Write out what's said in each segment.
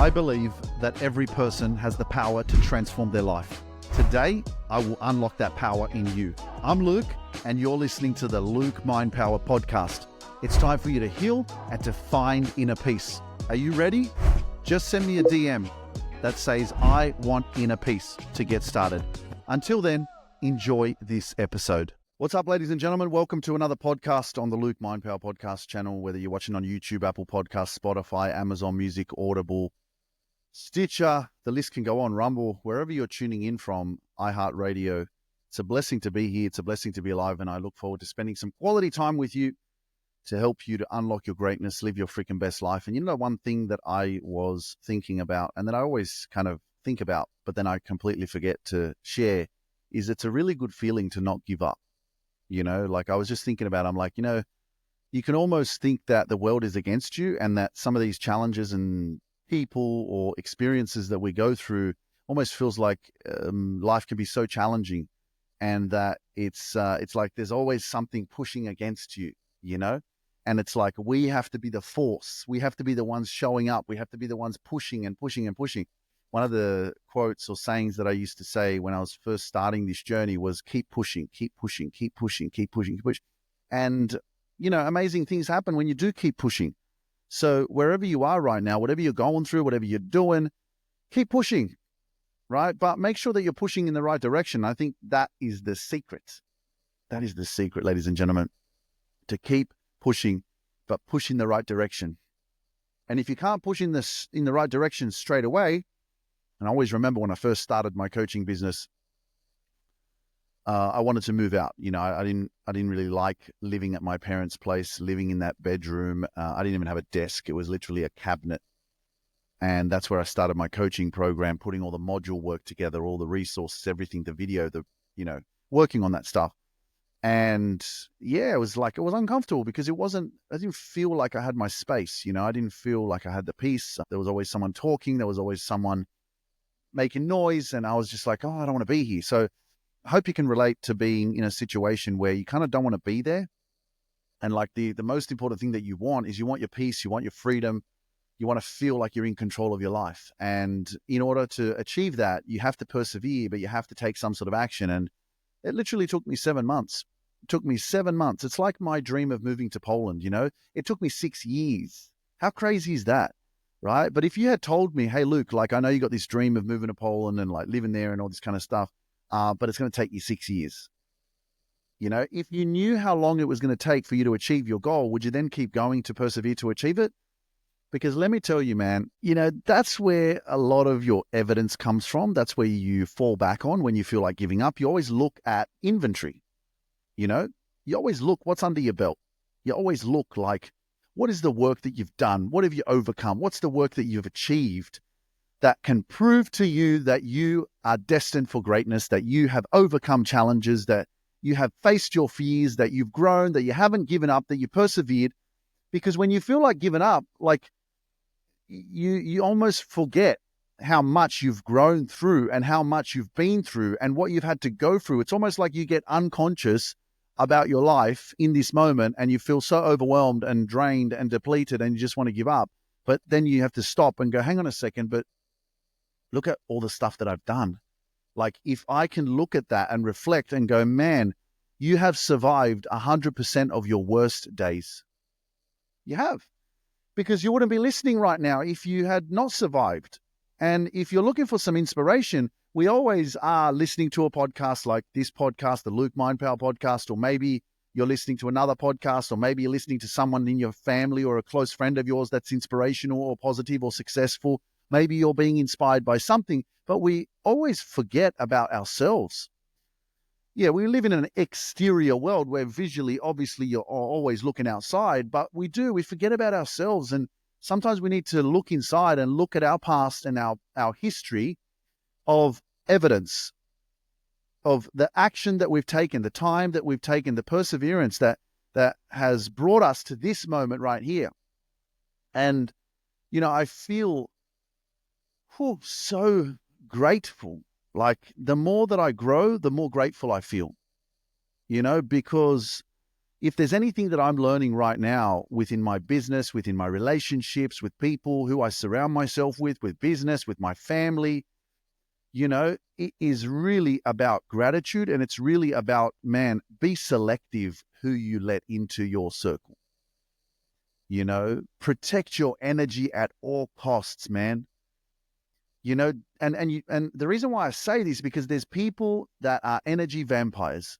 I believe that every person has the power to transform their life. Today, I will unlock that power in you. I'm Luke, and you're listening to the Luke Mind Power podcast. It's time for you to heal and to find inner peace. Are you ready? Just send me a DM that says, I want inner peace to get started. Until then, enjoy this episode. What's up, ladies and gentlemen? Welcome to another podcast on the Luke Mind Power podcast channel, whether you're watching on YouTube, Apple Podcasts, Spotify, Amazon Music, Audible, Stitcher, the list can go on, Rumble, wherever you're tuning in from, iHeartRadio. It's a blessing to be here. It's a blessing to be alive, and I look forward to spending some quality time with you to help you to unlock your greatness, live your freaking best life. And you know, one thing that I was thinking about, and that I always kind of think about, but then I completely forget to share, is it's a really good feeling to not give up. You know, like I was just thinking about, I'm like, you know, you can almost think that the world is against you and that some of these challenges and people or experiences that we go through almost feels like life can be so challenging, and that it's like there's always something pushing against you, you know? And it's like we have to be the force. We have to be the ones showing up. We have to be the ones pushing and pushing and pushing. One of the quotes or sayings that I used to say when I was first starting this journey was keep pushing, keep pushing, keep pushing, keep pushing, keep pushing. And, you know, amazing things happen when you do keep pushing. So wherever you are right now, whatever you're going through, whatever you're doing, keep pushing, right? But make sure that you're pushing in the right direction. I think that is the secret. That is the secret, ladies and gentlemen, to keep pushing, but push in the right direction. And if you can't push in the right direction straight away, and I always remember when I first started my coaching business, I wanted to move out. You know, I didn't really like living at my parents' place, living in that bedroom. I didn't even have a desk. It was literally a cabinet. And that's where I started my coaching program, putting all the module work together, all the resources, everything, the video, working on that stuff. And yeah, it was uncomfortable because I didn't feel like I had my space. You know, I didn't feel like I had the peace. There was always someone talking. There was always someone making noise. And I was just like, oh, I don't want to be here. So I hope you can relate to being in a situation where you kind of don't want to be there. And like the most important thing that you want is you want your peace, you want your freedom, you want to feel like you're in control of your life. And in order to achieve that, you have to persevere, but you have to take some sort of action. And it literally took me 7 months. It took me 7 months. It's like my dream of moving to Poland, you know? It took me 6 years. How crazy is that? Right? But if you had told me, hey, Luke, like I know you got this dream of moving to Poland and like living there and all this kind of stuff, but it's going to take you 6 years. You know, if you knew how long it was going to take for you to achieve your goal, would you then keep going to persevere to achieve it? Because let me tell you, man, you know, that's where a lot of your evidence comes from. That's where you fall back on when you feel like giving up. You always look at inventory. You know, you always look what's under your belt. You always look like, what is the work that you've done? What have you overcome? What's the work that you've achieved that can prove to you that you are destined for greatness, that you have overcome challenges, that you have faced your fears, that you've grown, that you haven't given up, that you persevered? Because when you feel like giving up, like you almost forget how much you've grown through and how much you've been through and what you've had to go through. It's almost like you get unconscious about your life in this moment and you feel so overwhelmed and drained and depleted and you just want to give up. But then you have to stop and go, hang on a second, but look at all the stuff that I've done. Like if I can look at that and reflect and go, man, you have survived 100% of your worst days. You have, because you wouldn't be listening right now if you had not survived. And if you're looking for some inspiration, we always are listening to a podcast like this podcast, the Luke Mind Power podcast, or maybe you're listening to another podcast, or maybe you're listening to someone in your family or a close friend of yours that's inspirational or positive or successful. Maybe you're being inspired by something, but we always forget about ourselves. Yeah, we live in an exterior world where visually, obviously, you're always looking outside, but we forget about ourselves. And sometimes we need to look inside and look at our past and our history of evidence of the action that we've taken, the time that we've taken, the perseverance that has brought us to this moment right here. And, you know, I feel so grateful. Like the more that I grow, the more grateful I feel, you know, because if there's anything that I'm learning right now within my business, within my relationships, with people who I surround myself with business, with my family, it is really about gratitude. And it's really about, man, be selective who you let into your circle. Protect your energy at all costs, man. And the reason why I say this is because there's people that are energy vampires.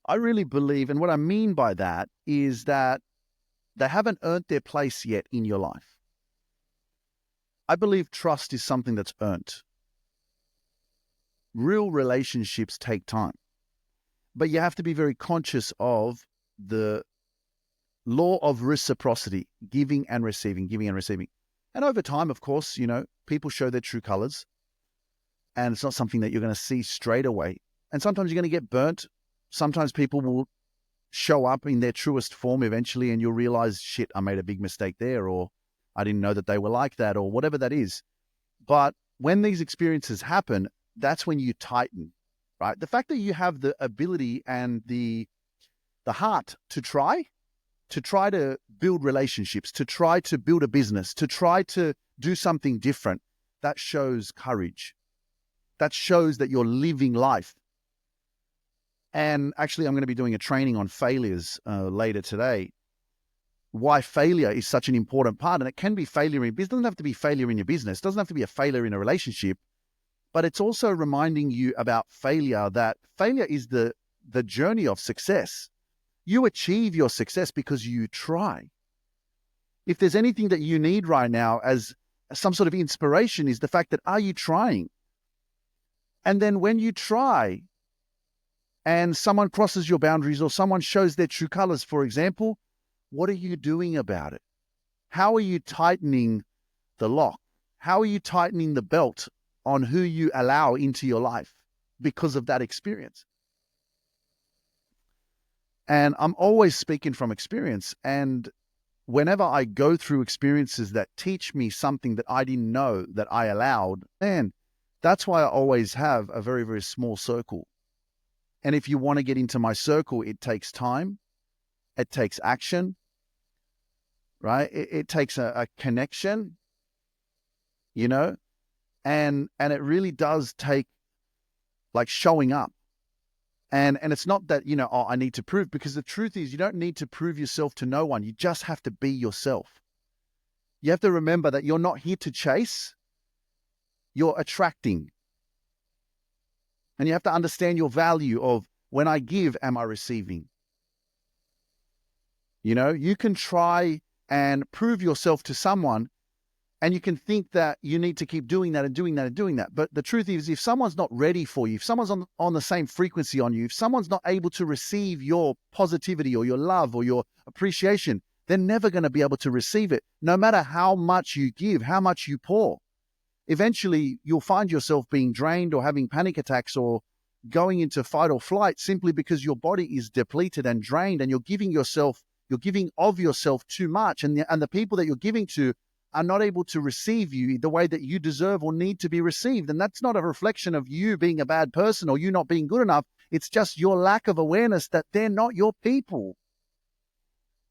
I really believe, and what I mean by that is that they haven't earned their place yet in your life. I believe trust is something that's earned. Real relationships take time, but you have to be very conscious of the law of reciprocity, giving and receiving, giving and receiving. And over time, of course, people show their true colors, and it's not something that you're going to see straight away. And sometimes you're going to get burnt. Sometimes people will show up in their truest form eventually, and you'll realize, shit, I made a big mistake there, or I didn't know that they were like that, or whatever that is. But when these experiences happen, that's when you tighten, right? The fact that you have the ability and the heart to try to build relationships, to try to build a business, to try to do something different, that shows courage. That shows that you're living life. And actually, I'm going to be doing a training on failures later today. Why failure is such an important part. And it can be failure in business. It doesn't have to be failure in your business. It doesn't have to be a failure in a relationship. But it's also reminding you about failure, that failure is the journey of success. You achieve your success because you try. If there's anything that you need right now as some sort of inspiration, is the fact that, are you trying? And then when you try and someone crosses your boundaries or someone shows their true colors, for example, what are you doing about it? How are you tightening the lock? How are you tightening the belt on who you allow into your life because of that experience? And I'm always speaking from experience. And whenever I go through experiences that teach me something that I didn't know that I allowed, man, that's why I always have a very, very small circle. And if you want to get into my circle, it takes time. It takes action, right? It takes a connection, and it really does take like showing up. And it's not that, I need to prove, because the truth is you don't need to prove yourself to no one. You just have to be yourself. You have to remember that you're not here to chase, you're attracting. And you have to understand your value of, when I give, am I receiving? You can try and prove yourself to someone, and you can think that you need to keep doing that and doing that and doing that. But the truth is, if someone's not ready for you, if someone's on the same frequency on you, if someone's not able to receive your positivity or your love or your appreciation, they're never going to be able to receive it, no matter how much you give, how much you pour. Eventually, you'll find yourself being drained or having panic attacks or going into fight or flight, simply because your body is depleted and drained, and you're giving of yourself too much. And the people that you're giving to are not able to receive you the way that you deserve or need to be received. And that's not a reflection of you being a bad person or you not being good enough. It's just your lack of awareness that they're not your people.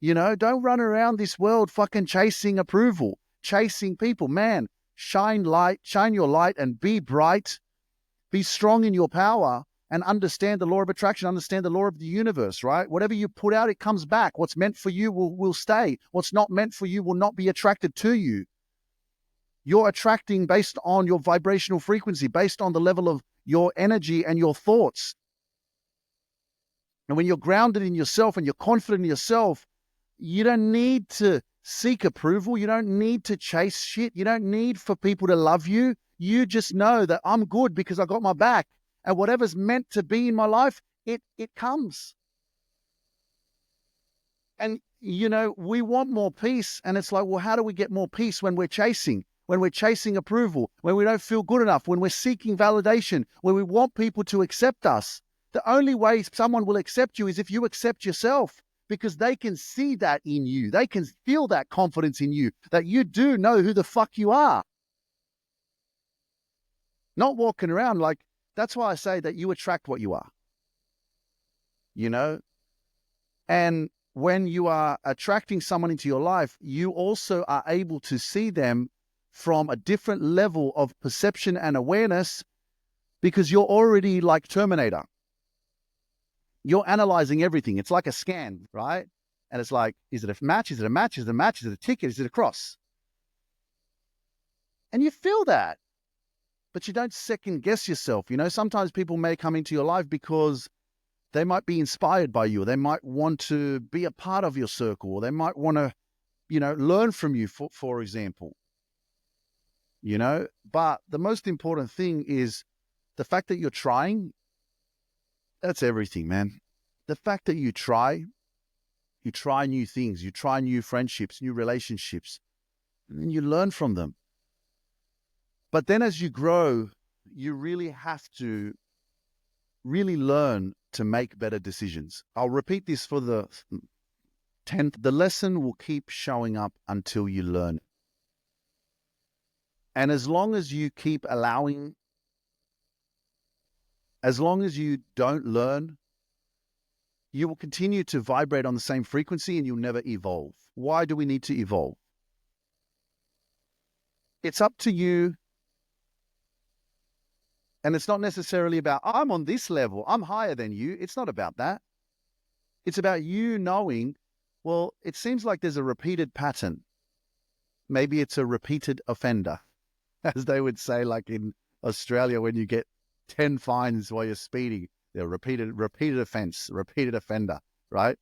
Don't run around this world fucking chasing approval, chasing people. Man, shine your light and be bright, be strong in your power, and understand the law of attraction, understand the law of the universe, right? Whatever you put out, it comes back. What's meant for you will stay. What's not meant for you will not be attracted to you. You're attracting based on your vibrational frequency, based on the level of your energy and your thoughts. And when you're grounded in yourself and you're confident in yourself, you don't need to seek approval. You don't need to chase shit. You don't need for people to love you. You just know that I'm good because I got my back. And whatever's meant to be in my life, it comes. And, we want more peace. And it's like, well, how do we get more peace when we're chasing approval, when we don't feel good enough, when we're seeking validation, when we want people to accept us? The only way someone will accept you is if you accept yourself, because they can see that in you. They can feel that confidence in you, that you do know who the fuck you are. Not walking around like, that's why I say that you attract what you are. And when you are attracting someone into your life, you also are able to see them from a different level of perception and awareness, because you're already like Terminator. You're analyzing everything. It's like a scan, right? And it's like, is it a match? Is it a match? Is it a match? Is it a ticket? Is it a cross? And you feel that, but you don't second guess yourself. You know, sometimes people may come into your life because they might be inspired by you, or they might want to be a part of your circle, or they might want to, you know, learn from you, for example. You know, but the most important thing is the fact that you're trying. That's everything, man. The fact that you try new things, you try new friendships, new relationships, and then you learn from them. But then as you grow, you really have to really learn to make better decisions. I'll repeat this for the 10th. The lesson will keep showing up until you learn. And as long as you keep allowing, as long as you don't learn, you will continue to vibrate on the same frequency and you'll never evolve. Why do we need to evolve? It's up to you. And it's not necessarily about, I'm on this level, I'm higher than you. It's not about that. It's about you knowing, well, it seems like there's a repeated pattern. Maybe it's a repeated offender, as they would say, like in Australia, when you get 10 fines while you're speeding, they're repeated offense, repeated offender, right?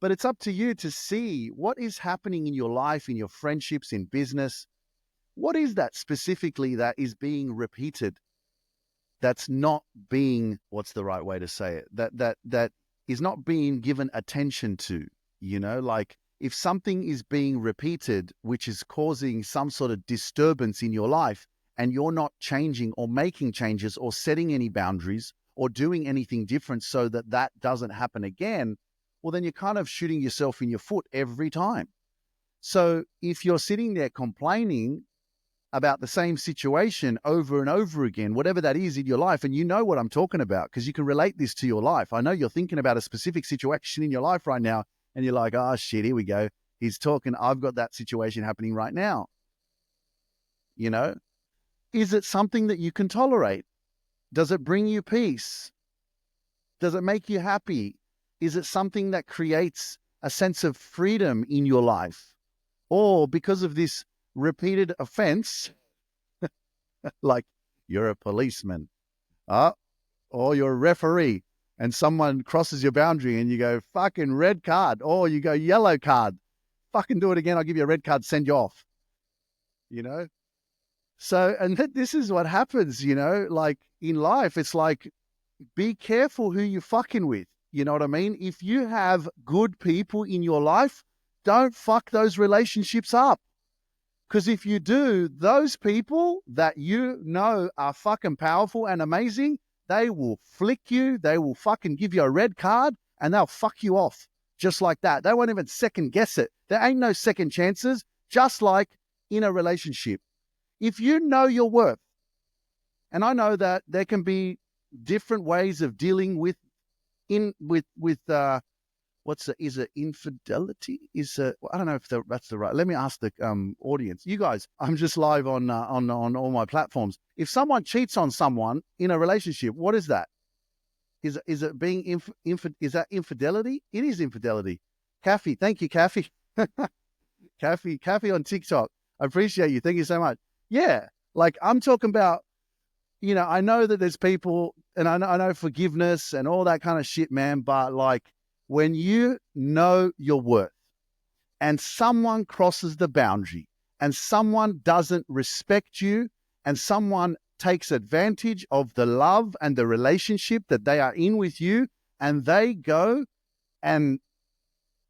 But it's up to you to see what is happening in your life, in your friendships, in business. What is that specifically that is being repeated? That's not being, what's the right way to say it? That is not being given attention to, you know, like if something is being repeated, which is causing some sort of disturbance in your life, and you're not changing or making changes or setting any boundaries or doing anything different so that that doesn't happen again, well, then you're kind of shooting yourself in your foot every time. So if you're sitting there complaining about the same situation over and over again, whatever that is in your life, and you know what I'm talking about because you can relate this to your life. I know you're thinking about a specific situation in your life right now, and you're like, oh, shit, here we go. He's talking, I've got that situation happening right now. You know, is it something that you can tolerate? Does it bring you peace? Does it make you happy? Is it something that creates a sense of freedom in your life? Or because of this repeated offense, like you're a policeman, or you're a referee, and someone crosses your boundary and you go, fucking red card, or you go yellow card, fucking do it again, I'll give you a red card, send you off, you know? So, and this is what happens, you know, like in life, it's like, be careful who you're fucking with. You know what I mean? If you have good people in your life, don't fuck those relationships up. Because if you do, those people that you know are fucking powerful and amazing, they will flick you, they will fucking give you a red card, and they'll fuck you off just like that. They won't even second guess it. There ain't no second chances, just like in a relationship. If you know your worth, and I know that there can be different ways of dealing with is it infidelity? I don't know if that's the right. Let me ask the audience. You guys, I'm just live on all my platforms. If someone cheats on someone in a relationship, what is that? Is it being is that infidelity? It is infidelity. Kathy, thank you, Kathy. Kathy on TikTok. I appreciate you. Thank you so much. Yeah, like I'm talking about. You know, I know that there's people, and I know forgiveness and all that kind of shit, man. But like, when you know your worth and someone crosses the boundary and someone doesn't respect you and someone takes advantage of the love and the relationship that they are in with you, and they go and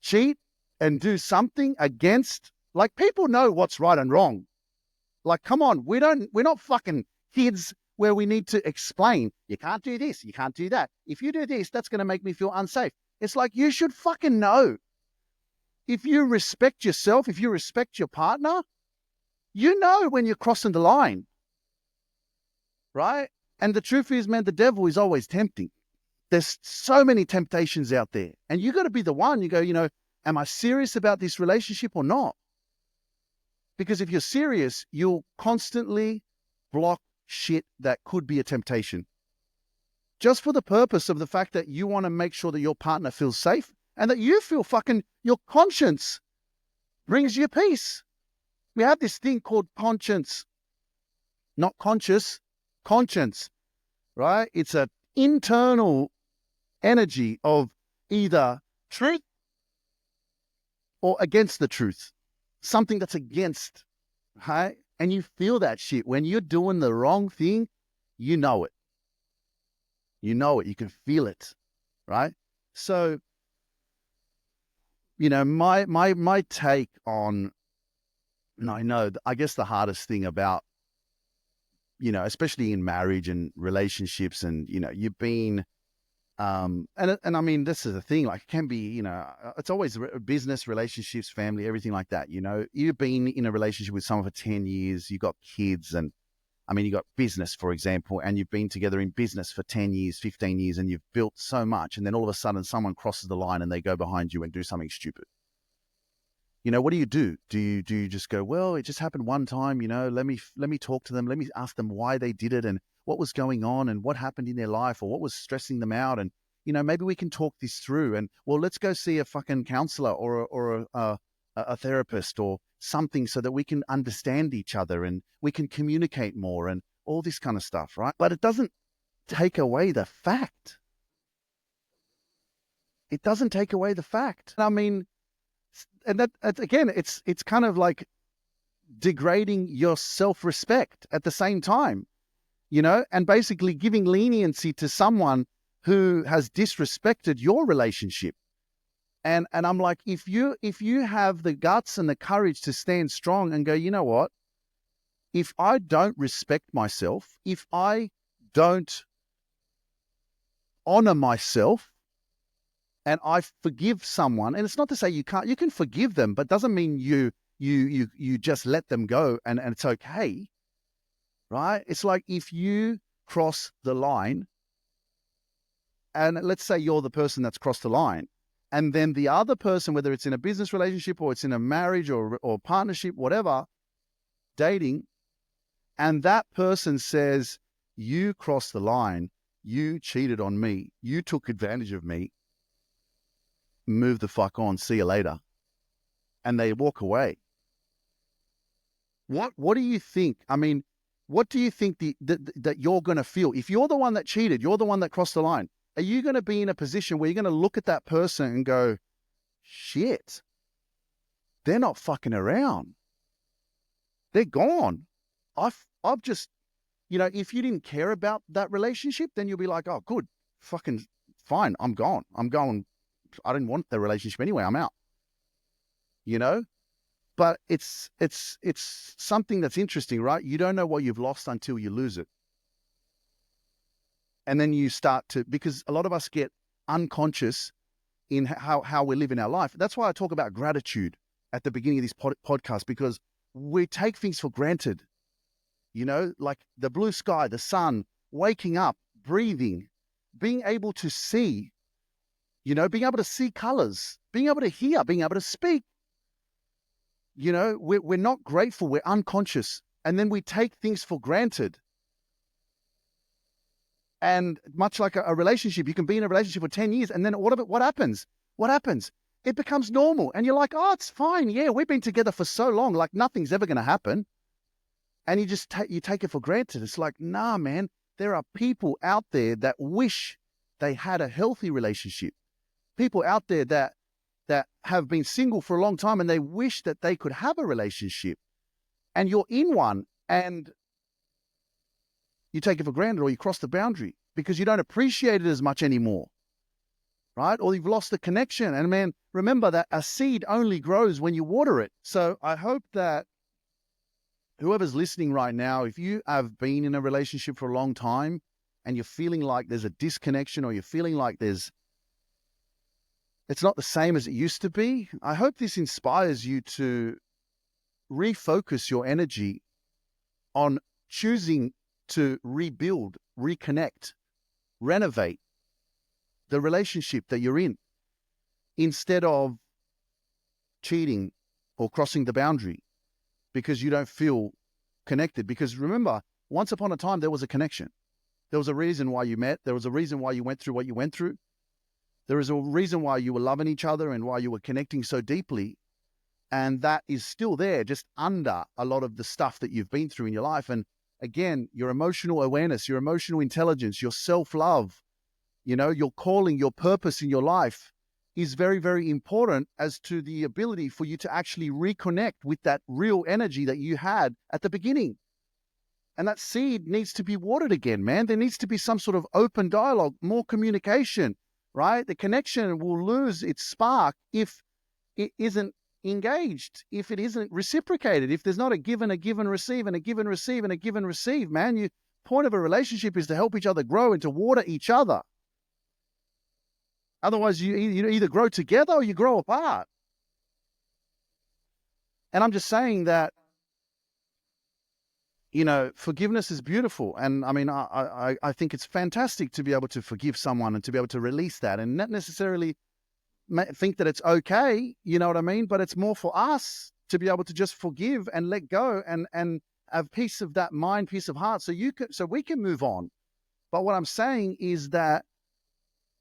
cheat and do something against, like, people know what's right and wrong. Like, come on, we're not fucking kids where we need to explain, you can't do this, you can't do that. If you do this, that's going to make me feel unsafe. It's like, you should fucking know. If you respect yourself, if you respect your partner, you know when you're crossing the line, right? And the truth is, man, the devil is always tempting. There's so many temptations out there, and you got to be the one. You go, am I serious about this relationship or not? Because if you're serious, you'll constantly block shit that could be a temptation, just for the purpose of the fact that you want to make sure that your partner feels safe and that you feel your conscience brings you peace. We have this thing called conscience, not conscious, conscience, right? It's an internal energy of either truth or against the truth, something that's against, right? And you feel that shit. When you're doing the wrong thing, you know it. You know it. You can feel it, right? So, my take on, I guess the hardest thing about, especially in marriage and relationships, and, you've been, and I mean, this is the thing, like, it can be, it's always business, relationships, family, everything like that. You've been in a relationship with someone for 10 years, you got kids, and I mean, you got business, for example, and you've been together in business for 10 years, 15 years, and you've built so much. And then all of a sudden someone crosses the line and they go behind you and do something stupid. What do you do? Do you just go, well, it just happened one time, let me talk to them. Let me ask them why they did it and what was going on and what happened in their life or what was stressing them out. And, maybe we can talk this through, and, well, let's go see a fucking counselor or a therapist or something so that we can understand each other and we can communicate more and all this kind of stuff, right? But it doesn't take away the fact. It doesn't take away the fact. I mean, and that again, it's kind of like degrading your self-respect at the same time, and basically giving leniency to someone who has disrespected your relationship. And I'm like, if you have the guts and the courage to stand strong and go, you know what? If I don't respect myself, if I don't honor myself, and I forgive someone, and it's not to say you can forgive them, but doesn't mean you just let them go and it's okay, right? It's like if you cross the line, and let's say you're the person that's crossed the line, and then the other person, whether it's in a business relationship or it's in a marriage or partnership, whatever, dating, and that person says, you crossed the line, you cheated on me, you took advantage of me, move the fuck on, see you later, and they walk away. What do you think? I mean, what do you think that you're going to feel? If you're the one that cheated, you're the one that crossed the line, are you going to be in a position where you're going to look at that person and go, shit, they're not fucking around. They're gone. I've just, if you didn't care about that relationship, then you'll be like, oh, good, fucking fine, I'm gone. I'm going. I didn't want the relationship anyway. I'm out. But it's something that's interesting, right? You don't know what you've lost until you lose it. And then you start to, because a lot of us get unconscious in how we live in our life. That's why I talk about gratitude at the beginning of this podcast, because we take things for granted, like the blue sky, the sun, waking up, breathing, being able to see, being able to see colors, being able to hear, being able to speak. We're not grateful. We're unconscious. And then we take things for granted. And much like a relationship, you can be in a relationship for 10 years. And then what happens? What happens? It becomes normal. And you're like, oh, it's fine. Yeah, we've been together for so long. Like nothing's ever going to happen. And you just take it for granted. It's like, nah, man, there are people out there that wish they had a healthy relationship. People out there that have been single for a long time and they wish that they could have a relationship. And you're in one and you take it for granted, or you cross the boundary because you don't appreciate it as much anymore, right? Or you've lost the connection. And man, remember that a seed only grows when you water it. So I hope that whoever's listening right now, if you have been in a relationship for a long time and you're feeling like there's a disconnection, or you're feeling like it's not the same as it used to be, I hope this inspires you to refocus your energy on choosing to rebuild, reconnect, renovate, the relationship that you're in, instead of cheating or crossing the boundary because you don't feel connected. Because remember, once upon a time, there was a connection. There was a reason why you met. There was a reason why you went through what you went through. There is a reason why you were loving each other and why you were connecting so deeply. And that is still there, just under a lot of the stuff that you've been through in your life. And again, your emotional awareness, your emotional intelligence, your self-love, your calling, your purpose in your life is very, very important as to the ability for you to actually reconnect with that real energy that you had at the beginning. And that seed needs to be watered again, man. There needs to be some sort of open dialogue, more communication, right? The connection will lose its spark if it isn't engaged, if it isn't reciprocated, if there's not a give and receive and a give and receive and a give and receive, man. The point of a relationship is to help each other grow and to water each other. Otherwise, you either grow together or you grow apart. And I'm just saying that, forgiveness is beautiful. And I mean, I think it's fantastic to be able to forgive someone and to be able to release that and not necessarily think that it's okay, you know what I mean? But it's more for us to be able to just forgive and let go and have peace of that mind, peace of heart, so we can move on. But what I'm saying is that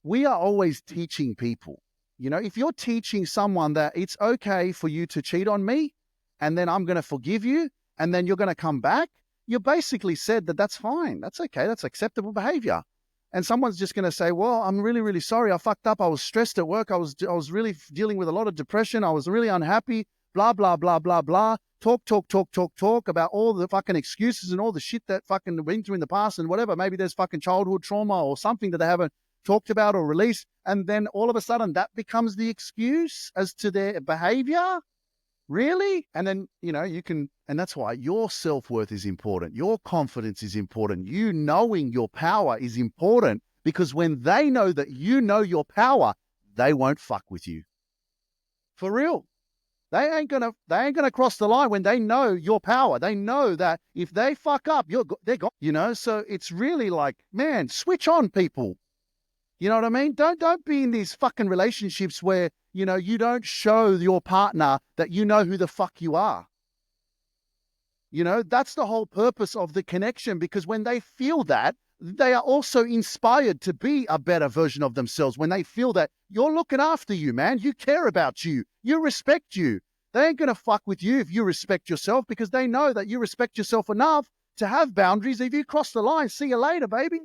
we are always teaching people. If you're teaching someone that it's okay for you to cheat on me and then I'm going to forgive you and then you're going to come back, you basically said that that's fine. That's okay. That's acceptable behavior. And someone's just going to say, well, I'm really, really sorry. I fucked up. I was stressed at work. I was really dealing with a lot of depression. I was really unhappy, blah, blah, blah, blah, blah. Talk about all the fucking excuses and all the shit that fucking went through in the past and whatever. Maybe there's fucking childhood trauma or something that they haven't talked about or released. And then all of a sudden that becomes the excuse as to their behavior. Really? And then, and that's why your self-worth is important. Your confidence is important. You knowing your power is important, because when they know that you know your power, they won't fuck with you. For real. They ain't gonna cross the line when they know your power. They know that if they fuck up, they're gone. So it's really like, man, switch on, people. You know what I mean? Don't be in these fucking relationships where, you don't show your partner that you know who the fuck you are. That's the whole purpose of the connection, because when they feel that, they are also inspired to be a better version of themselves. When they feel that you're looking after you, man, you care about you, you respect you. They ain't going to fuck with you if you respect yourself, because they know that you respect yourself enough to have boundaries. If you cross the line, see you later, baby.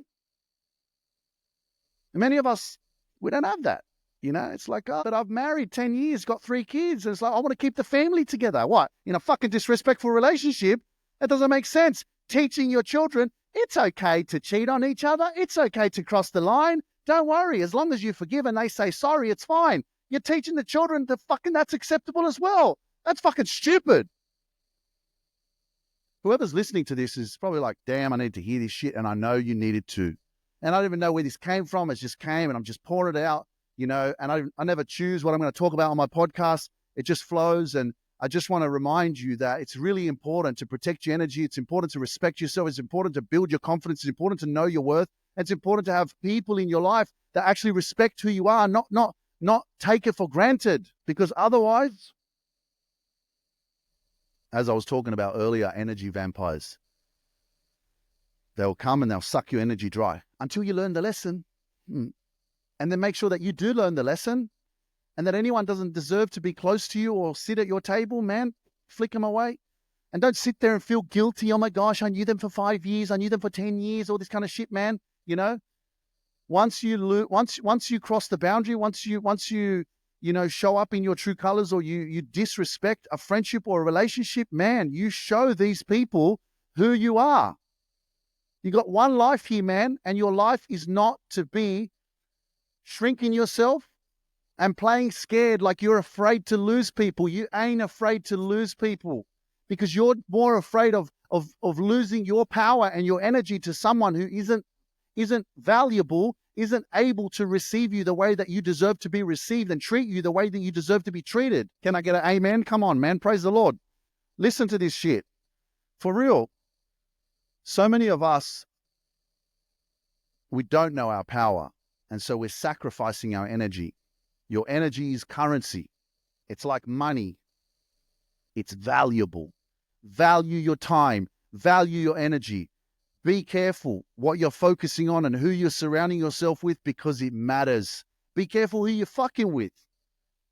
Many of us, we don't have that. It's like, but I've married 10 years, got 3 kids. And it's like, I want to keep the family together. What? In a fucking disrespectful relationship? That doesn't make sense. Teaching your children, it's okay to cheat on each other. It's okay to cross the line. Don't worry. As long as you forgive and they say sorry, it's fine. You're teaching the children that fucking that's acceptable as well. That's fucking stupid. Whoever's listening to this is probably like, damn, I need to hear this shit. And I know you needed to. And I don't even know where this came from. It just came and I'm just pouring it out, and I never choose what I'm going to talk about on my podcast. It just flows. And I just want to remind you that it's really important to protect your energy. It's important to respect yourself. It's important to build your confidence. It's important to know your worth. It's important to have people in your life that actually respect who you are, not take it for granted, because otherwise, as I was talking about earlier, energy vampires. They'll come and they'll suck your energy dry until you learn the lesson. And then make sure that you do learn the lesson and that anyone doesn't deserve to be close to you or sit at your table, man. Flick them away. And don't sit there and feel guilty. Oh my gosh, I knew them for 5 years. I knew them for 10 years, all this kind of shit, man. Once you cross the boundary, once you show up in your true colors, or you disrespect a friendship or a relationship, man, you show these people who you are. You got one life here, man, and your life is not to be shrinking yourself and playing scared like you're afraid to lose people. You ain't afraid to lose people, because you're more afraid of losing your power and your energy to someone who isn't valuable, isn't able to receive you the way that you deserve to be received and treat you the way that you deserve to be treated. Can I get an amen? Come on, man. Praise the Lord. Listen to this shit. For real. So many of us, we don't know our power. And so we're sacrificing our energy. Your energy is currency. It's like money. It's valuable. Value your time. Value your energy. Be careful what you're focusing on and who you're surrounding yourself with, because it matters. Be careful who you're fucking with,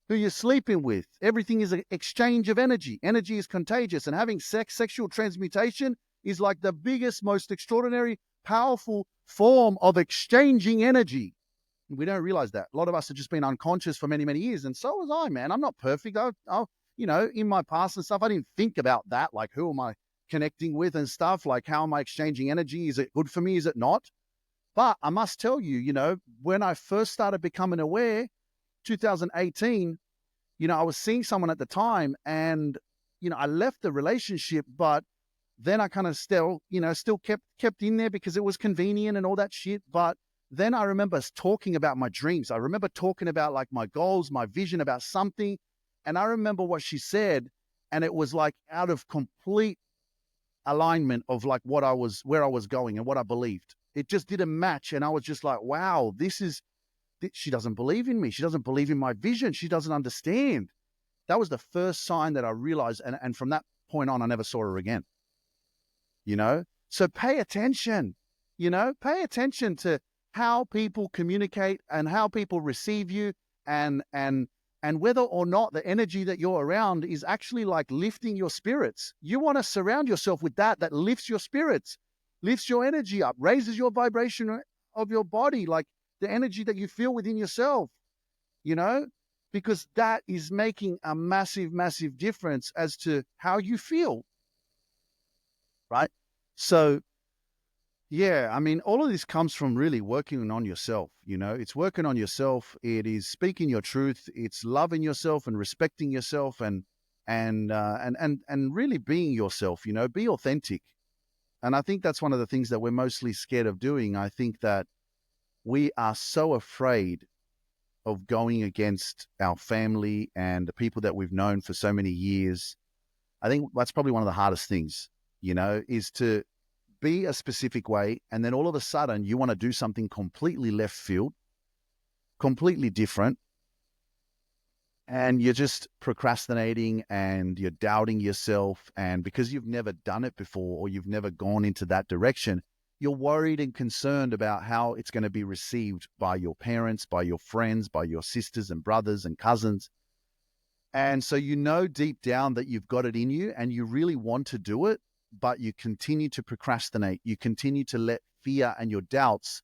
who you're sleeping with. Everything is an exchange of energy. Energy is contagious, and having sexual transmutation is like the biggest, most extraordinary, powerful form of exchanging energy. We don't realize that. A lot of us have just been unconscious for many, many years, and so was I, man. I'm not perfect. In my past and stuff, I didn't think about that. Like, who am I connecting with and stuff? Like, how am I exchanging energy? Is it good for me? Is it not? But I must tell you, when I first started becoming aware, 2018, I was seeing someone at the time, and, I left the relationship, but then I kind of still kept in there because it was convenient and all that shit. But then I remember talking about my dreams. I remember talking about like my goals, my vision about something. And I remember what she said, and it was like out of complete alignment of like where I was going and what I believed. It just didn't match. And I was just like, wow, she doesn't believe in me. She doesn't believe in my vision. She doesn't understand. That was the first sign that I realized. And from that point on, I never saw her again. So pay attention, pay attention to how people communicate and how people receive you, and whether or not the energy that you're around is actually like lifting your spirits. You want to surround yourself with that lifts your spirits, lifts your energy up, raises your vibration of your body, like the energy that you feel within yourself, because that is making a massive, massive difference as to how you feel, right? So, yeah, I mean, all of this comes from really working on yourself. It's working on yourself. It is speaking your truth. It's loving yourself and respecting yourself, and really being yourself. Be authentic. And I think that's one of the things that we're mostly scared of doing. I think that we are so afraid of going against our family and the people that we've known for so many years. I think that's probably one of the hardest things, is to be a specific way, and then all of a sudden you want to do something completely left field, completely different, and you're just procrastinating and you're doubting yourself. And because you've never done it before, or you've never gone into that direction, you're worried and concerned about how it's going to be received by your parents, by your friends, by your sisters and brothers and cousins. And so deep down that you've got it in you and you really want to do it, but you continue to procrastinate. You continue to let fear and your doubts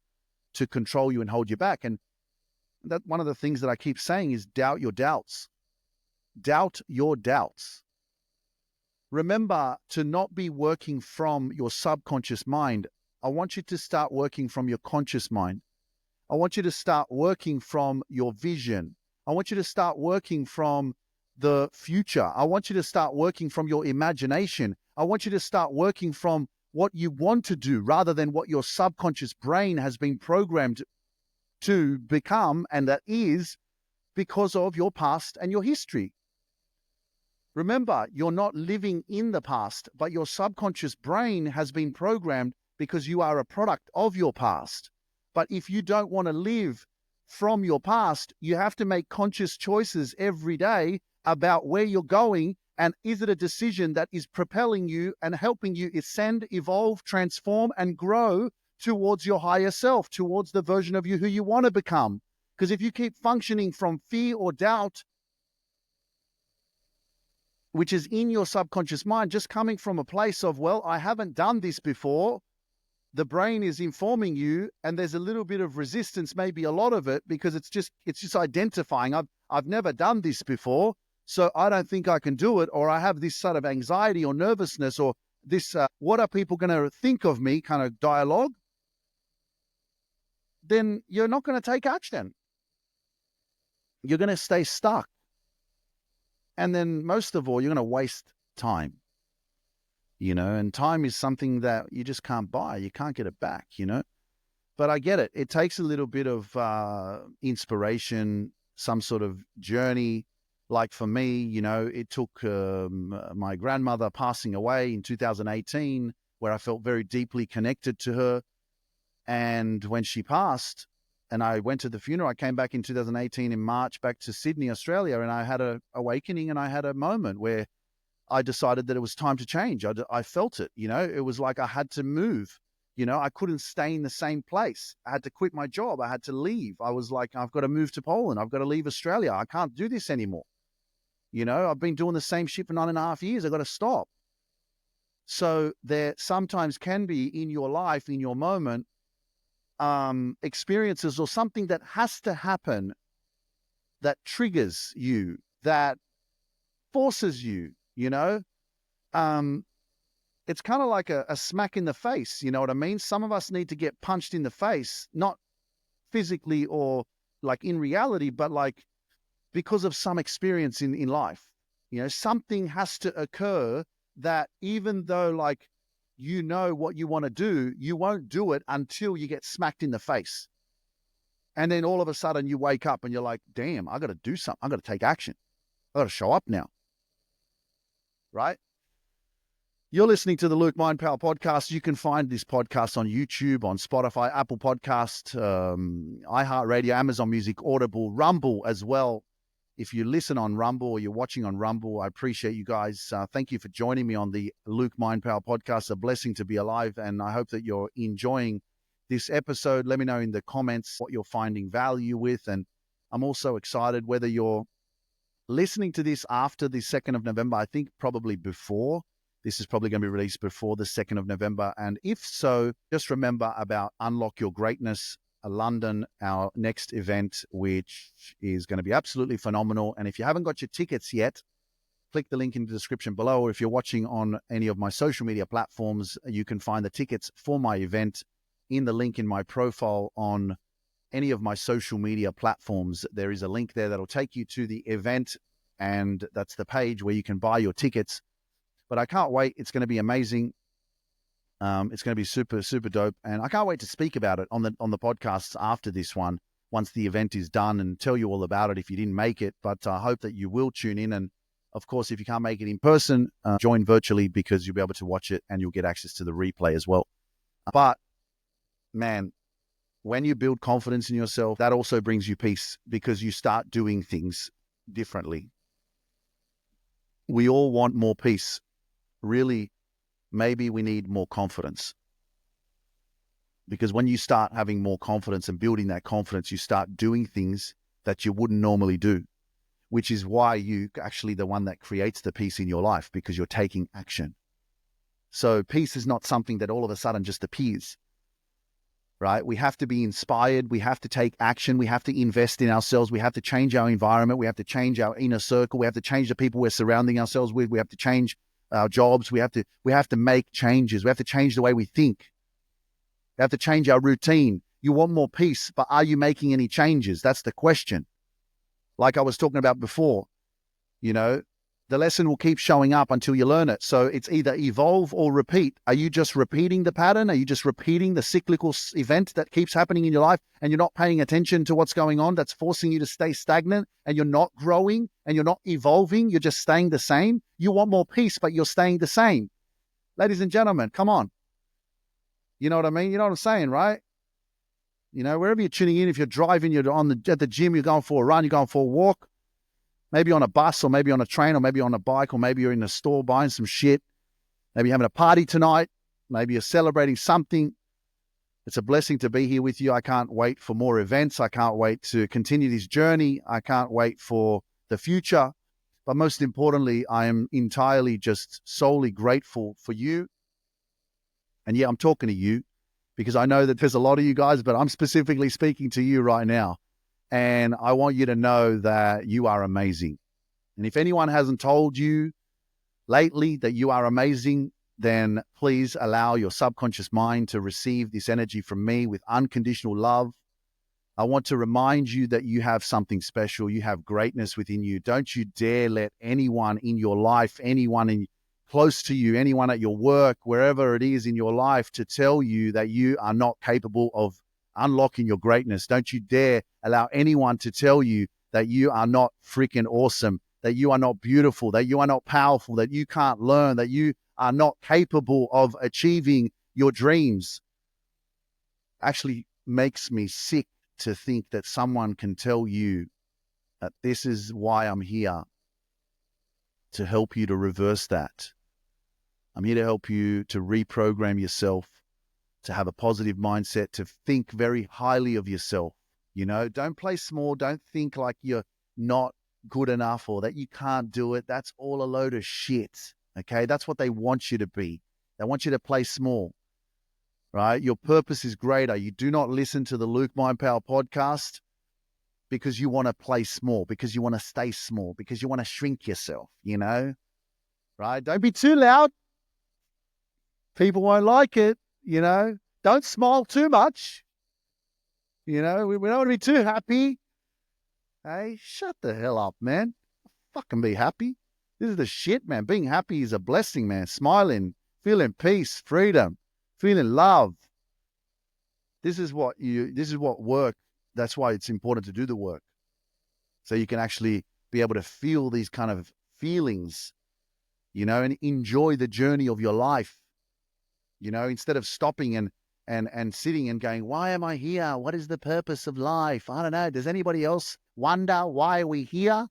to control you and hold you back. And that one of the things that I keep saying is doubt your doubts. Doubt your doubts. Remember to not be working from your subconscious mind. I want you to start working from your conscious mind. I want you to start working from your vision. I want you to start working from the future. I want you to start working from your imagination. I want you to start working from what you want to do rather than what your subconscious brain has been programmed to become, and that is because of your past and your history. Remember, you're not living in the past, but your subconscious brain has been programmed because you are a product of your past. But if you don't want to live from your past, you have to make conscious choices every day about where you're going, and is it a decision that is propelling you and helping you ascend, evolve, transform, and grow towards your higher self, towards the version of you who you want to become. Because if you keep functioning from fear or doubt, which is in your subconscious mind, just coming from a place of, well, I haven't done this before, the brain is informing you, and there's a little bit of resistance, maybe a lot of it, because it's just identifying, I've never done this before, so I don't think I can do it, or I have this sort of anxiety or nervousness, or this what are people going to think of me kind of dialogue. Then you're not going to take action. You're going to stay stuck. And then most of all, you're going to waste time, and time is something that you just can't buy. You can't get it back, But I get it. It takes a little bit of inspiration, some sort of journey. Like for me, it took my grandmother passing away in 2018, where I felt very deeply connected to her. And when she passed, And I went to the funeral. I came back in 2018 in March, back to Sydney, Australia, and I had an awakening, and I had a moment where I decided that it was time to change. I felt it, it was like I had to move. I couldn't stay in the same place. I had to quit my job. I had to leave. I was like, I've got to move to Poland. I've got to leave Australia. I can't do this anymore. I've been doing the same shit for 9.5 years. I've got to stop. So there sometimes can be in your life, in your moment, experiences or something that has to happen that triggers you, that forces you, it's kind of like a smack in the face. You know what I mean? Some of us need to get punched in the face, not physically or like in reality, but like because of some experience in life. Something has to occur that even though like what you want to do, you won't do it until you get smacked in the face. And then all of a sudden you wake up and you're like, damn, I got to do something. I got to take action. I got to show up now. Right? You're listening to the Luke Mind Power podcast. You can find this podcast on YouTube, on Spotify, Apple Podcast, iHeartRadio, Amazon Music, Audible, Rumble as well. If you listen on Rumble or you're watching on Rumble, I appreciate you guys. Thank you for joining me on the Luke Mind Power podcast. A blessing to be alive, and I hope that you're enjoying this episode. Let me know in the comments what you're finding value with, and I'm also excited whether you're listening to this after the 2nd of November. I think probably before. This is probably going to be released before the 2nd of November. And if so, just remember about Unlock Your Greatness, London, our next event, which is going to be absolutely phenomenal. And if you haven't got your tickets yet, click the link in the description below. Or if you're watching on any of my social media platforms, you can find the tickets for my event in the link in my profile on any of my social media platforms. There is a link there that'll take you to the event, and that's the page where you can buy your tickets. But I can't wait. It's going to be amazing. It's going to be super, super dope. And I can't wait to speak about it on the podcasts after this one, once the event is done, and tell you all about it if you didn't make it. But I hope that you will tune in. And of course, if you can't make it in person, join virtually, because you'll be able to watch it and you'll get access to the replay as well. But man, when you build confidence in yourself, that also brings you peace, because you start doing things differently. We all want more peace. Really, maybe we need more confidence. Because when you start having more confidence and building that confidence, you start doing things that you wouldn't normally do, which is why you actually the one that creates the peace in your life, because you're taking action. So peace is not something that all of a sudden just appears, right? We have to be inspired. We have to take action. We have to invest in ourselves. We have to change our environment. We have to change our inner circle. We have to change the people we're surrounding ourselves with. We have to change our jobs. We have to make changes. We have to change the way we think. We have to change our routine. You want more peace, but are you making any changes? That's the question. Like I was talking about before, the lesson will keep showing up until you learn it. So it's either evolve or repeat. Are you just repeating the pattern? Are you just repeating the cyclical event that keeps happening in your life, and you're not paying attention to what's going on? That's forcing you to stay stagnant, and you're not growing and you're not evolving. You're just staying the same. You want more peace, but you're staying the same. Ladies and gentlemen, come on. You know what I mean? You know what I'm saying, right? Wherever you're tuning in, if you're driving, you're at the gym, you're going for a run, you're going for a walk, maybe on a bus, or maybe on a train, or maybe on a bike, or maybe you're in a store buying some shit. Maybe you're having a party tonight. Maybe you're celebrating something. It's a blessing to be here with you. I can't wait for more events. I can't wait to continue this journey. I can't wait for the future. But most importantly, I am entirely just solely grateful for you. And yeah, I'm talking to you, because I know that there's a lot of you guys, but I'm specifically speaking to you right now. And I want you to know that you are amazing. And if anyone hasn't told you lately that you are amazing, then please allow your subconscious mind to receive this energy from me with unconditional love. I want to remind you that you have something special. You have greatness within you. Don't you dare let anyone in your life, anyone close to you, anyone at your work, wherever it is in your life, to tell you that you are not capable of unlocking your greatness. Don't you dare allow anyone to tell you that you are not freaking awesome, that you are not beautiful, that you are not powerful, that you can't learn, that you are not capable of achieving your dreams. Actually makes me sick to think that someone can tell you that this is why I'm here, to help you to reverse that. I'm here to help you to reprogram yourself, to have a positive mindset, to think very highly of yourself. You know, don't play small. Don't think like you're not good enough or that you can't do it. That's all a load of shit. Okay. That's what they want you to be. They want you to play small, right? Your purpose is greater. You do not listen to the Luke Mind Power podcast because you want to play small, because you want to stay small, because you want to shrink yourself, you know, right? Don't be too loud. People won't like it, you know. Don't smile too much. You know, we don't want to be too happy. Hey, shut the hell up, man. Fucking be happy. This is the shit, man. Being happy is a blessing, man. Smiling, feeling peace, freedom, feeling love. This is what work. That's why it's important to do the work. So you can actually be able to feel these kind of feelings, you know, and enjoy the journey of your life. You know, instead of stopping and sitting and going, why am I here? What is the purpose of life? I don't know. Does anybody else wonder why are we here?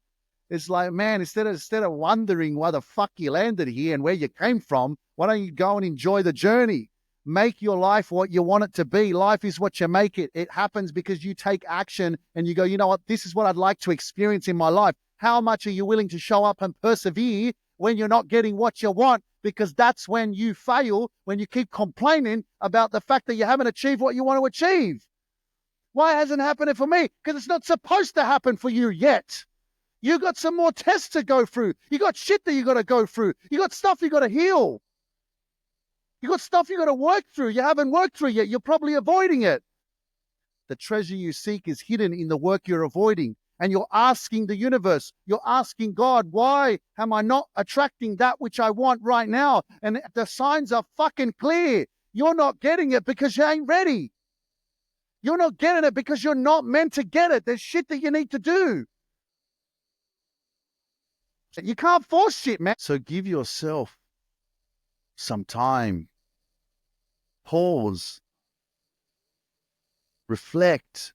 It's like, man, instead of wondering why the fuck you landed here and where you came from, why don't you go and enjoy the journey? Make your life what you want it to be. Life is what you make it. It happens because you take action and you go, you know what? This is what I'd like to experience in my life. How much are you willing to show up and persevere when you're not getting what you want? Because that's when you fail, when you keep complaining about the fact that you haven't achieved what you want to achieve. Why hasn't it happened for me? Because it's not supposed to happen for you yet. You got some more tests to go through. You got shit that you got to go through. You got stuff you got to heal. You got stuff you got to work through. You haven't worked through yet. You're probably avoiding it. The treasure you seek is hidden in the work you're avoiding. And you're asking the universe, you're asking God, why am I not attracting that which I want right now? And the signs are fucking clear. You're not getting it because you ain't ready. You're not getting it because you're not meant to get it. There's shit that you need to do. You can't force shit, man. So give yourself some time. Pause. Reflect.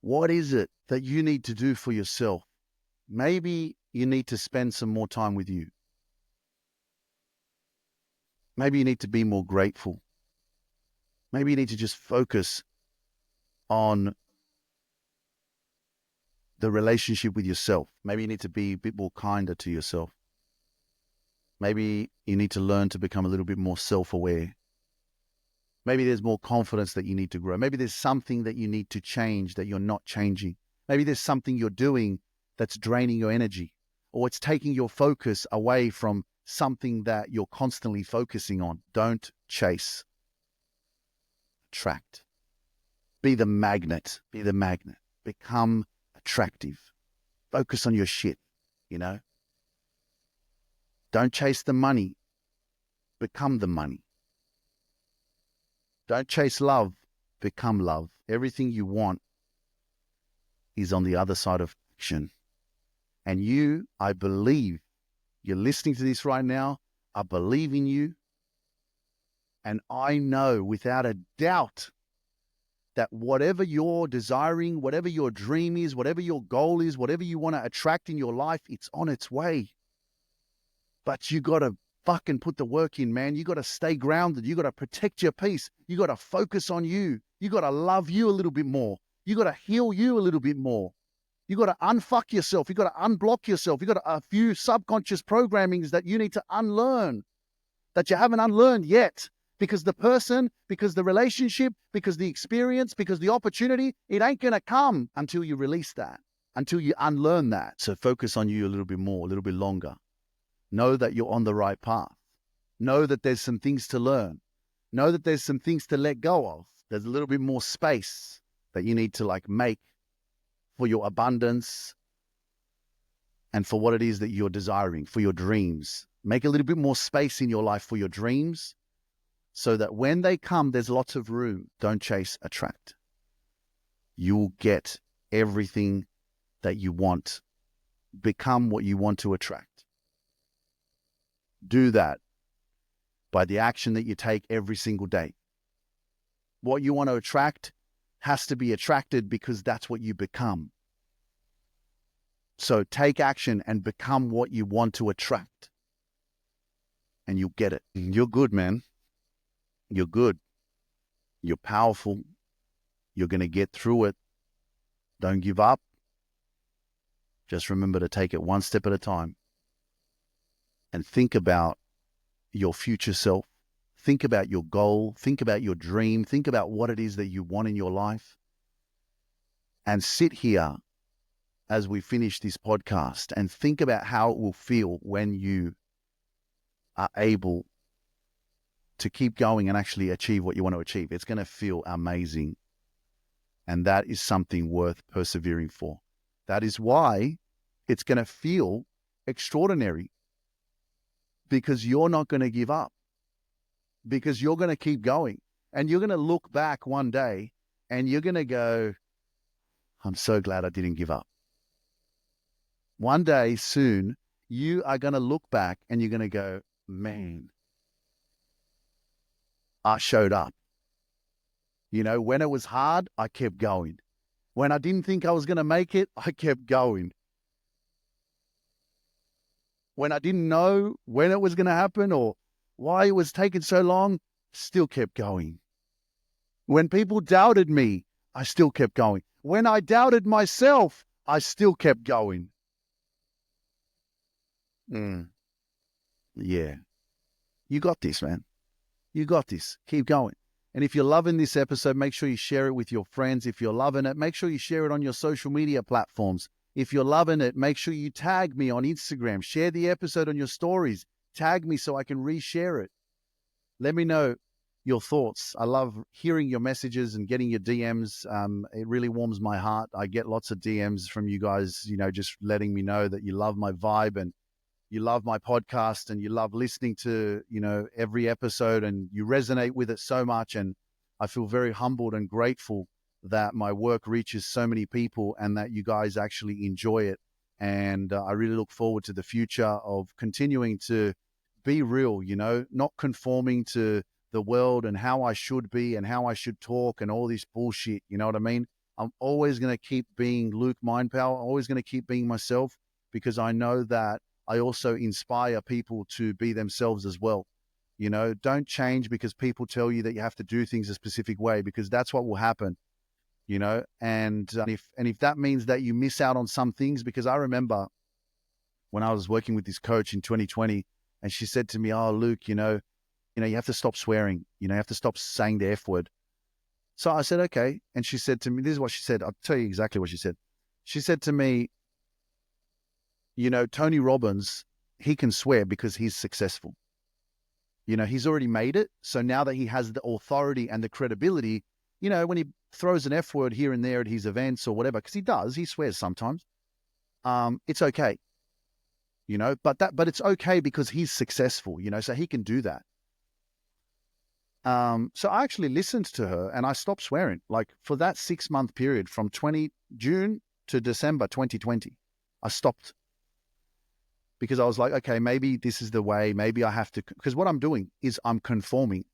What is it that you need to do for yourself? Maybe you need to spend some more time with you. Maybe you need to be more grateful. Maybe you need to just focus on the relationship with yourself. Maybe you need to be a bit more kinder to yourself. Maybe you need to learn to become a little bit more self-aware. Maybe there's more confidence that you need to grow. Maybe there's something that you need to change that you're not changing. Maybe there's something you're doing that's draining your energy, or it's taking your focus away from something that you're constantly focusing on. Don't chase. Attract. Be the magnet. Be the magnet. Become attractive. Focus on your shit, you know? Don't chase the money. Become the money. Don't chase love, become love. Everything you want is on the other side of action. And you, I believe, you're listening to this right now, I believe in you. And I know without a doubt that whatever you're desiring, whatever your dream is, whatever your goal is, whatever you want to attract in your life, it's on its way. But you got to fucking put the work in, man. You got to stay grounded. You got to protect your peace. You got to focus on you. You got to love you a little bit more. You got to heal you a little bit more. You got to unfuck yourself. You got to unblock yourself. You got a few subconscious programmings that you need to unlearn that you haven't unlearned yet, because the person, because the relationship, because the experience, because the opportunity, it ain't going to come until you release that, until you unlearn that. So focus on you a little bit more, a little bit longer. Know that you're on the right path. Know that there's some things to learn. Know that there's some things to let go of. There's a little bit more space that you need to make for your abundance and for what it is that you're desiring, for your dreams. Make a little bit more space in your life for your dreams so that when they come, there's lots of room. Don't chase, attract. You'll get everything that you want. Become what you want to attract. Do that by the action that you take every single day. What you want to attract, has to be attracted because that's what you become. So take action and become what you want to attract. And you'll get it. You're good, man. You're good. You're powerful. You're going to get through it. Don't give up. Just remember to take it one step at a time. And think about your future self. Think about your goal. Think about your dream. Think about what it is that you want in your life. And sit here as we finish this podcast and think about how it will feel when you are able to keep going and actually achieve what you want to achieve. It's going to feel amazing. And that is something worth persevering for. That is why it's going to feel extraordinary, because you're not going to give up, because you're going to keep going. And you're going to look back one day and you're going to go, I'm so glad I didn't give up. One day soon, you are going to look back and you're going to go, man, I showed up. You know, when it was hard, I kept going. When I didn't think I was going to make it, I kept going. When I didn't know when it was going to happen or why it was taking so long, still kept going. When people doubted me, I still kept going. When I doubted myself, I still kept going. Yeah. You got this, man. You got this. Keep going. And if you're loving this episode, make sure you share it with your friends. If you're loving it, make sure you share it on your social media platforms. If you're loving it, make sure you tag me on Instagram. Share the episode on your stories. Tag me so I can reshare it. Let me know your thoughts. I love hearing your messages and getting your DMs. It really warms my heart. I get lots of DMs from you guys, you know, just letting me know that you love my vibe and you love my podcast and you love listening to, you know, every episode and you resonate with it so much. And I feel very humbled and grateful that my work reaches so many people and that you guys actually enjoy it. And I really look forward to the future of continuing to be real, you know, not conforming to the world and how I should be and how I should talk and all this bullshit. You know what I mean? I'm always going to keep being Luke Mindpower. I'm always going to keep being myself, because I know that I also inspire people to be themselves as well. You know, don't change because people tell you that you have to do things a specific way, because that's what will happen, you know. And if that means that you miss out on some things, because I remember when I was working with this coach in 2020 and she said to me, oh, Luke, you know, you have to stop swearing, you know, you have to stop saying the F word. So I said, okay. And she said to me, this is what she said. I'll tell you exactly what she said. She said to me, you know, Tony Robbins, he can swear because he's successful. You know, he's already made it. So now that he has the authority and the credibility, you know, when he throws an F word here and there at his events or whatever, because he swears sometimes, it's okay. You know, but it's okay because he's successful, you know, so he can do that. So I actually listened to her and I stopped swearing. Like for that 6-month period from June to December 2020, I stopped. Because I was like, okay, maybe this is the way, maybe I have to, because what I'm doing is I'm conforming,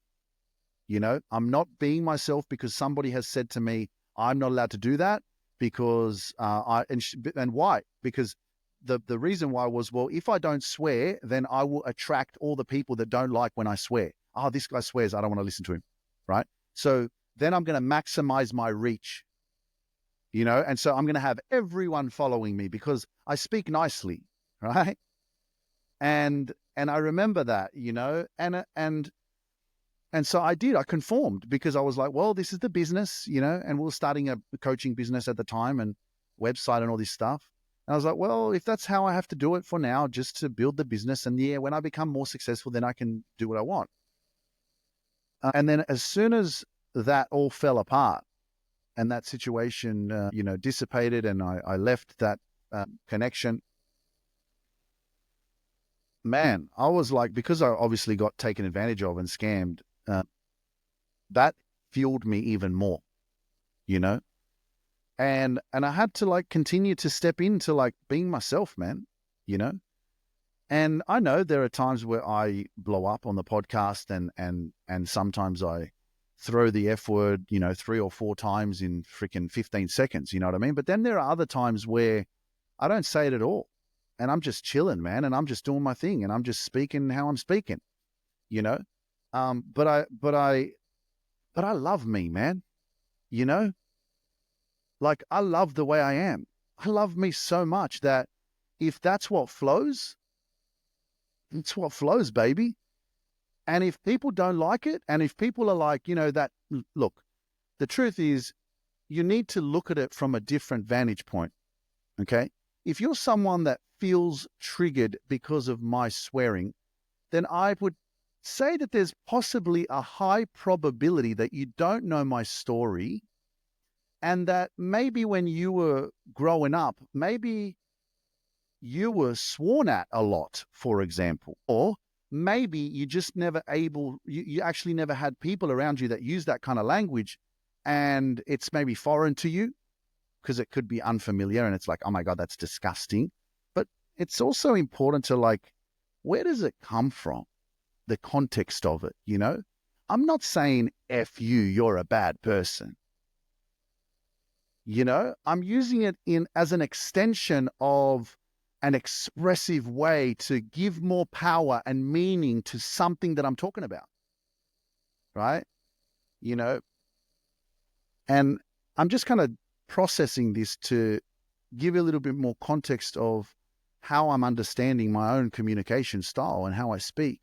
you know, I'm not being myself because somebody has said to me, I'm not allowed to do that because, and why? Because the reason why was, well, if I don't swear, then I will attract all the people that don't like when I swear. Oh, this guy swears, I don't want to listen to him, right? So then I'm going to maximize my reach, you know, and so I'm going to have everyone following me because I speak nicely, right? And I remember that, you know, and so I conformed because I was like, well, this is the business, you know, and we were starting a coaching business at the time and website and all this stuff. And I was like, well, if that's how I have to do it for now, just to build the business. And yeah, when I become more successful, then I can do what I want. And then as soon as that all fell apart and that situation, you know, dissipated and I left that connection, man, I was like, because I obviously got taken advantage of and scammed, that fueled me even more, you know? And I had to like continue to step into like being myself, man, you know? And I know there are times where I blow up on the podcast and sometimes I throw the F word, 3 or 4 times in freaking 15 seconds. You know what I mean? But then there are other times where I don't say it at all. And I'm just chilling, man. And I'm just doing my thing. And I'm just speaking how I'm speaking, you know? But I love me, man. You know, like I love the way I am. I love me so much that if that's what flows, it's what flows, baby. And if people don't like it, and if people are like, that, look, the truth is you need to look at it from a different vantage point. Okay. If you're someone that feels triggered because of my swearing, then I would say that there's possibly a high probability that you don't know my story, and that maybe when you were growing up, maybe you were sworn at a lot, for example, or maybe you just you actually never had people around you that use that kind of language, and it's maybe foreign to you because it could be unfamiliar and it's like, oh my God, that's disgusting. But it's also important to like, where does it come from? The context of it, I'm not saying F you, you're a bad person. I'm using it as an extension of an expressive way to give more power and meaning to something that I'm talking about. Right? And I'm just kind of processing this to give you a little bit more context of how I'm understanding my own communication style and how I speak,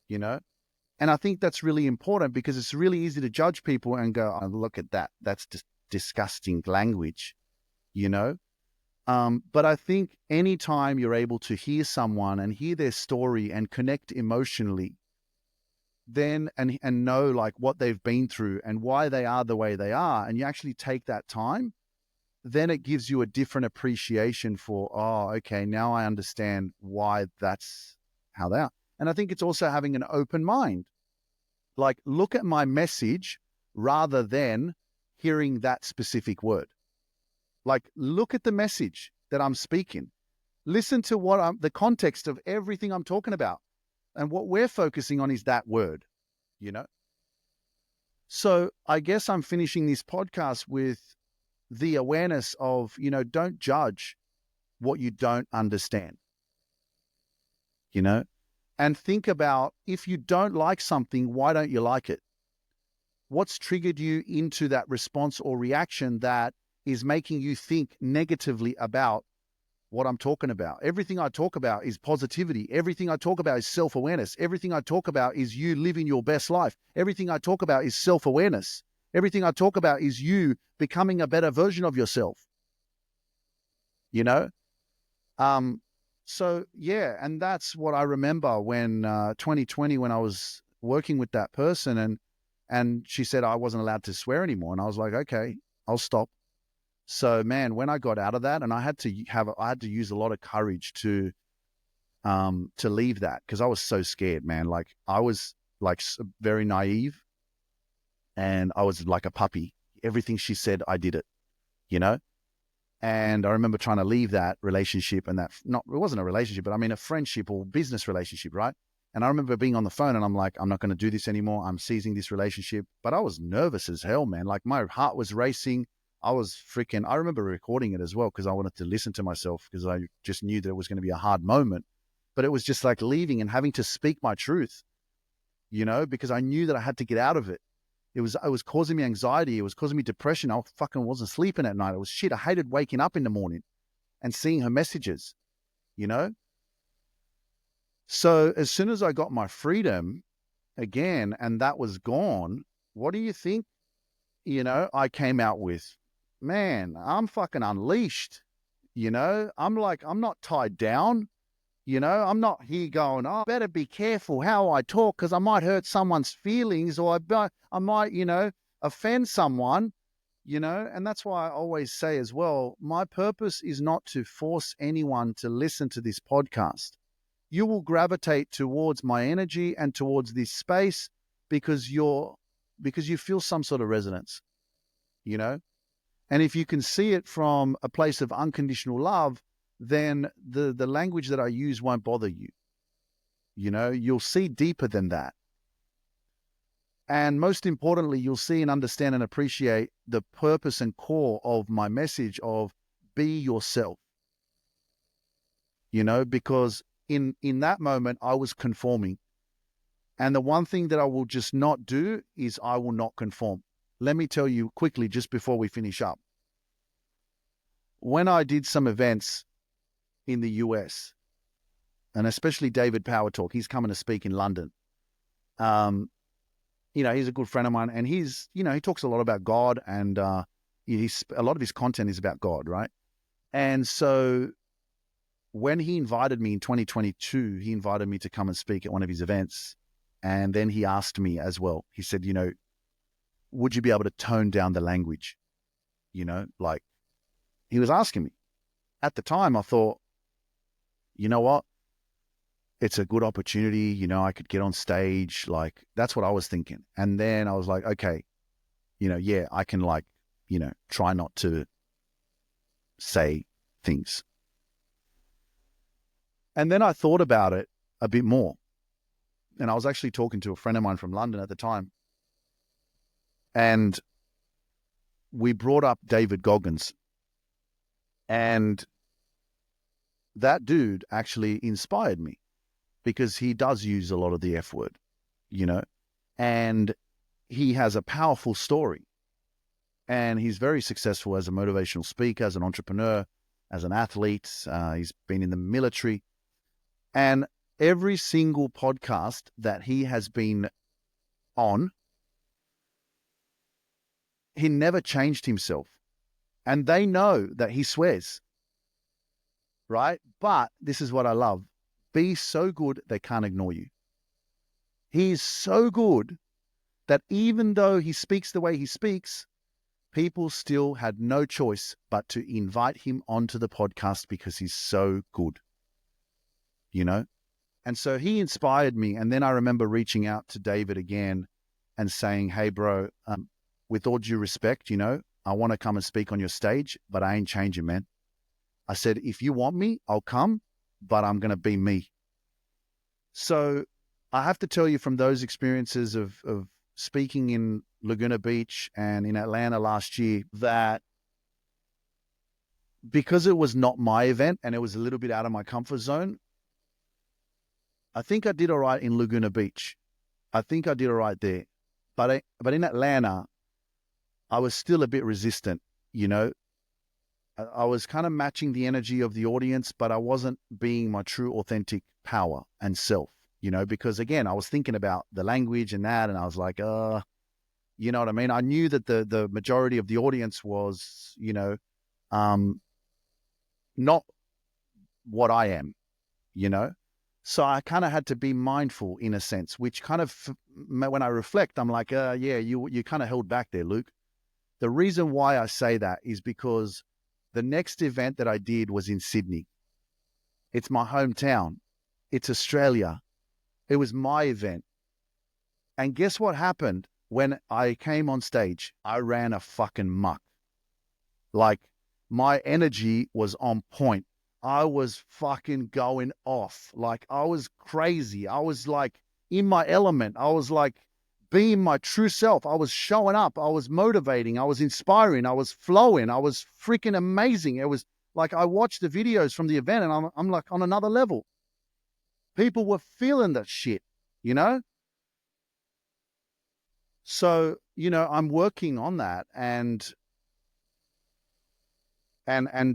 And I think that's really important because it's really easy to judge people and go, oh, look at that. That's just disgusting language, But I think anytime you're able to hear someone and hear their story and connect emotionally, then and know like what they've been through and why they are the way they are, and you actually take that time, then it gives you a different appreciation for, oh, okay, now I understand why that's how they are. And I think it's also having an open mind. Like, look at my message rather than hearing that specific word. Like, look at the message that I'm speaking. Listen to the context of everything I'm talking about. And what we're focusing on is that word, So I guess I'm finishing this podcast with the awareness of, don't judge what you don't understand, and think about, if you don't like something, why don't you like it? What's triggered you into that response or reaction that is making you think negatively about what I'm talking about? Everything I talk about is positivity. Everything I talk about is self-awareness. Everything I talk about is you living your best life. Everything I talk about is self-awareness. Everything I talk about is you becoming a better version of yourself. So yeah, and that's what I remember when 2020, when I was working with that person, and she said I wasn't allowed to swear anymore, and I was like, okay, I'll stop. So man, when I got out of that, and I had to use a lot of courage to leave that, because I was so scared, man. Like, I was like very naive, and I was like a puppy. Everything she said, I did it, And I remember trying to leave that relationship, and it wasn't a relationship, but I mean a friendship or business relationship, right? And I remember being on the phone and I'm like, I'm not going to do this anymore. I'm seizing this relationship. But I was nervous as hell, man. Like, my heart was racing. I remember recording it as well because I wanted to listen to myself, because I just knew that it was going to be a hard moment. But it was just like leaving and having to speak my truth, because I knew that I had to get out of it. It was causing me anxiety. It was causing me depression. I fucking wasn't sleeping at night. It was shit. I hated waking up in the morning and seeing her messages, So as soon as I got my freedom again and that was gone, what do you think, I came out with? Man, I'm fucking unleashed, I'm like, I'm not tied down. I'm not here going, oh, better be careful how I talk because I might hurt someone's feelings, or I might, offend someone, and that's why I always say as well, my purpose is not to force anyone to listen to this podcast. You will gravitate towards my energy and towards this space because you feel some sort of resonance, and if you can see it from a place of unconditional love, then the language that I use won't bother you. You'll see deeper than that. And most importantly, you'll see and understand and appreciate the purpose and core of my message of be yourself, because in that moment I was conforming. And the one thing that I will just not do is I will not conform. Let me tell you quickly, just before we finish up. When I did some events in the US, and especially David Power Talk, he's coming to speak in London. He's a good friend of mine, and he talks a lot about God, and a lot of his content is about God, right? And so when he invited me in 2022, he invited me to come and speak at one of his events. And then he asked me as well, he said, would you be able to tone down the language? Like he was asking me. At the time, I thought, you know what? It's a good opportunity. I could get on stage. Like, that's what I was thinking. And then I was like, okay, I can try not to say things. And then I thought about it a bit more. And I was actually talking to a friend of mine from London at the time. And we brought up David Goggins. And that dude actually inspired me because he does use a lot of the F word, and he has a powerful story. And he's very successful as a motivational speaker, as an entrepreneur, as an athlete. He's been in the military. And every single podcast that he has been on, he never changed himself. And they know that he swears, right? But this is what I love. Be so good they can't ignore you. He is so good that even though he speaks the way he speaks, people still had no choice but to invite him onto the podcast because he's so good, And so he inspired me. And then I remember reaching out to David again and saying, hey, bro, with all due respect, I want to come and speak on your stage, but I ain't changing, man. I said, if you want me, I'll come, but I'm going to be me. So I have to tell you from those experiences of speaking in Laguna Beach and in Atlanta last year that because it was not my event and it was a little bit out of my comfort zone, I think I did all right in Laguna Beach. I think I did all right there. But in Atlanta, I was still a bit resistant, I was kind of matching the energy of the audience, but I wasn't being my true authentic power and self, because again, I was thinking about the language and that, and I was like, you know what I mean? I knew that the majority of the audience was, not what I am, So I kind of had to be mindful in a sense, which kind of, when I reflect, I'm like, yeah, you kind of held back there, Luke. The reason why I say that is because the next event that I did was in Sydney. It's my hometown. It's Australia. It was my event. And guess what happened when I came on stage? I ran a fucking muck. Like, my energy was on point. I was fucking going off. Like, I was crazy. I was like in my element. I was like being my true self. I was showing up. I was motivating. I was inspiring. I was flowing. I was freaking amazing. It was like, I watched the videos from the event and I'm like on another level. People were feeling that shit, So, I'm working on that. And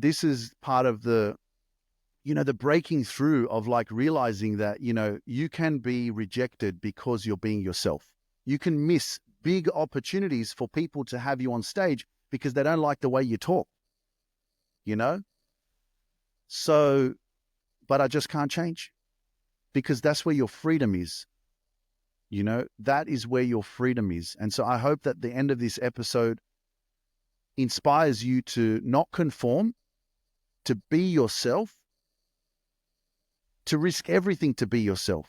this is part of the, the breaking through of like realizing that, you can be rejected because you're being yourself. You can miss big opportunities for people to have you on stage because they don't like the way you talk, So, but I just can't change because that's where your freedom is. That is where your freedom is. And so I hope that the end of this episode inspires you to not conform, to be yourself, to risk everything to be yourself.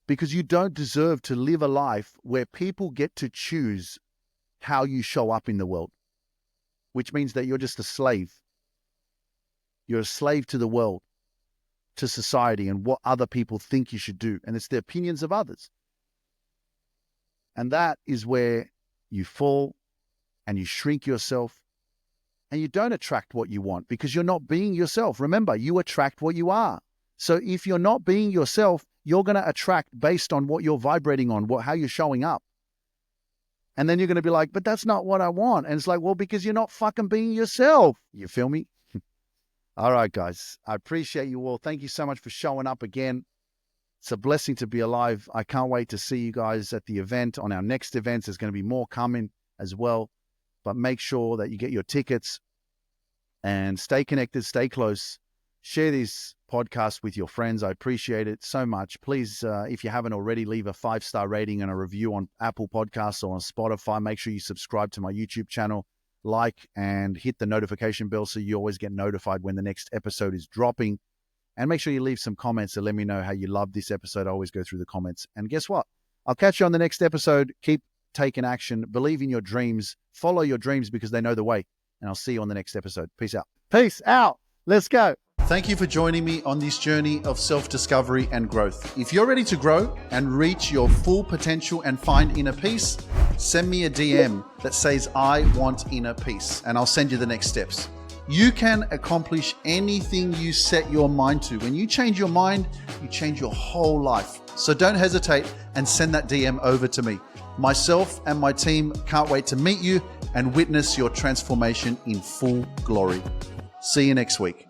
Because you don't deserve to live a life where people get to choose how you show up in the world, which means that you're just a slave. You're a slave to the world, to society, and what other people think you should do. And it's the opinions of others. And that is where you fall and you shrink yourself and you don't attract what you want because you're not being yourself. Remember, you attract what you are. So if you're not being yourself, you're going to attract based on what you're vibrating on, how you're showing up. And then you're going to be like, but that's not what I want. And it's like, well, because you're not fucking being yourself. You feel me? All right, guys. I appreciate you all. Thank you so much for showing up again. It's a blessing to be alive. I can't wait to see you guys at the event. On our next events, there's going to be more coming as well. But make sure that you get your tickets and stay connected, stay close. Share this podcast with your friends. I appreciate it so much. Please, if you haven't already, leave a 5-star rating and a review on Apple Podcasts or on Spotify. Make sure you subscribe to my YouTube channel, like, and hit the notification bell so you always get notified when the next episode is dropping. And make sure you leave some comments to let me know how you love this episode. I always go through the comments. And guess what? I'll catch you on the next episode. Keep taking action. Believe in your dreams. Follow your dreams because they know the way. And I'll see you on the next episode. Peace out. Peace out. Let's go. Thank you for joining me on this journey of self-discovery and growth. If you're ready to grow and reach your full potential and find inner peace, send me a DM that says, I want inner peace, and I'll send you the next steps. You can accomplish anything you set your mind to. When you change your mind, you change your whole life. So don't hesitate and send that DM over to me. Myself and my team can't wait to meet you and witness your transformation in full glory. See you next week.